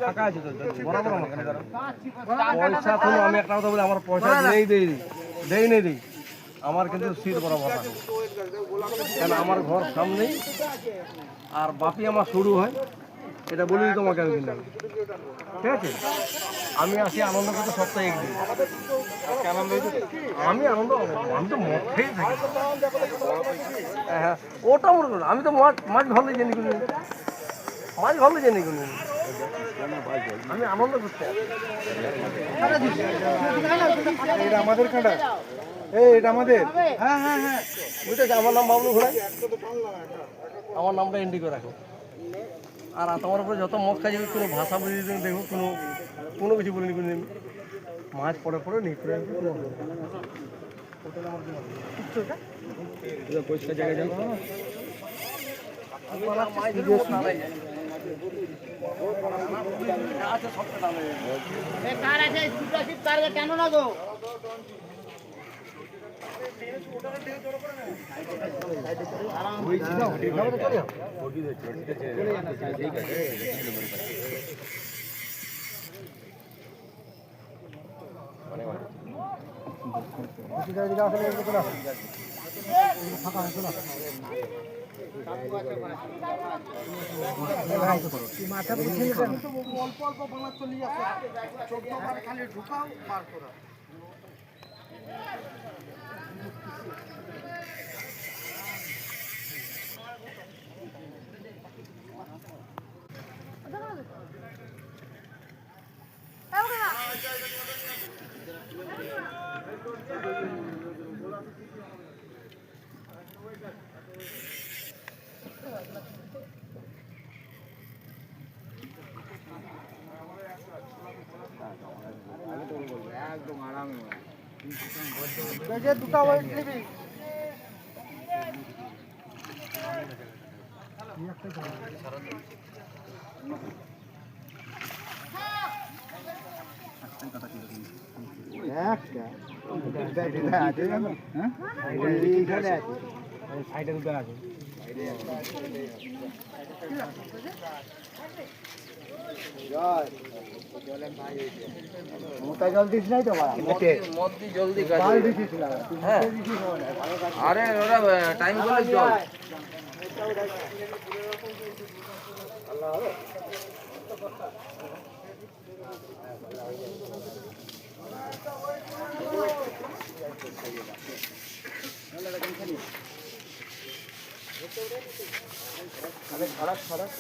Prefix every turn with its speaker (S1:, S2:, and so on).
S1: ফাঁকা আছে তো বরাবর আমার এখানে দাঁড়ান। পয়সা তো আমি একটা কথা বলি, আমার পয়সা দেই আমার কিন্তু সিট বরাবর থাকে, কেন আমার ঘর সামনেই আর বাপি আমার শুরু হয়, এটা বলি তোমাকে আমি কিনলাম, ঠিক আছে। আমি আসি আনন্দ করতে সপ্তাহে একদিন। আমি আনন্দ আমি তো মদ খেয়েই থাকি। হ্যাঁ ওটা মনে করো, আমি তো মাছ ভালো জানি কোনো, মাছ ভালো জানি কোনো, আমি আনন্দ করতে
S2: এটা আমাদের কাঁটা, এটা আমাদের।
S1: হ্যাঁ হ্যাঁ হ্যাঁ বুঝতে, আমার নাম বাবলু ঘোড়াই, আমার নামটা এন্ট্রি করে রাখো। আর তোমার উপরে যত মদ খাই যাবে, কোনো ভাষা বুঝিয়ে দেবে, দেখো কোনো কিছু বলিনি কোনো দিন। মাছ পরে নিয়ে পড়ে পরিষ্কার জায়গায় যাবো না।
S3: কেন না গো
S2: মাথা বুঝিয়ে অল্প অল্প বাংলা চলে যাচ্ছে, 14 বার খালি ঢুকাও বার করা। একদম আরামে দুটা ওয়েট নিবি।
S1: সাইডে দুটো আছে।
S2: মোটা জল দিস নাই তো
S1: জলদি
S2: হ্যাঁ,
S1: আরে ওরা টাইম করে জল
S2: খারাপ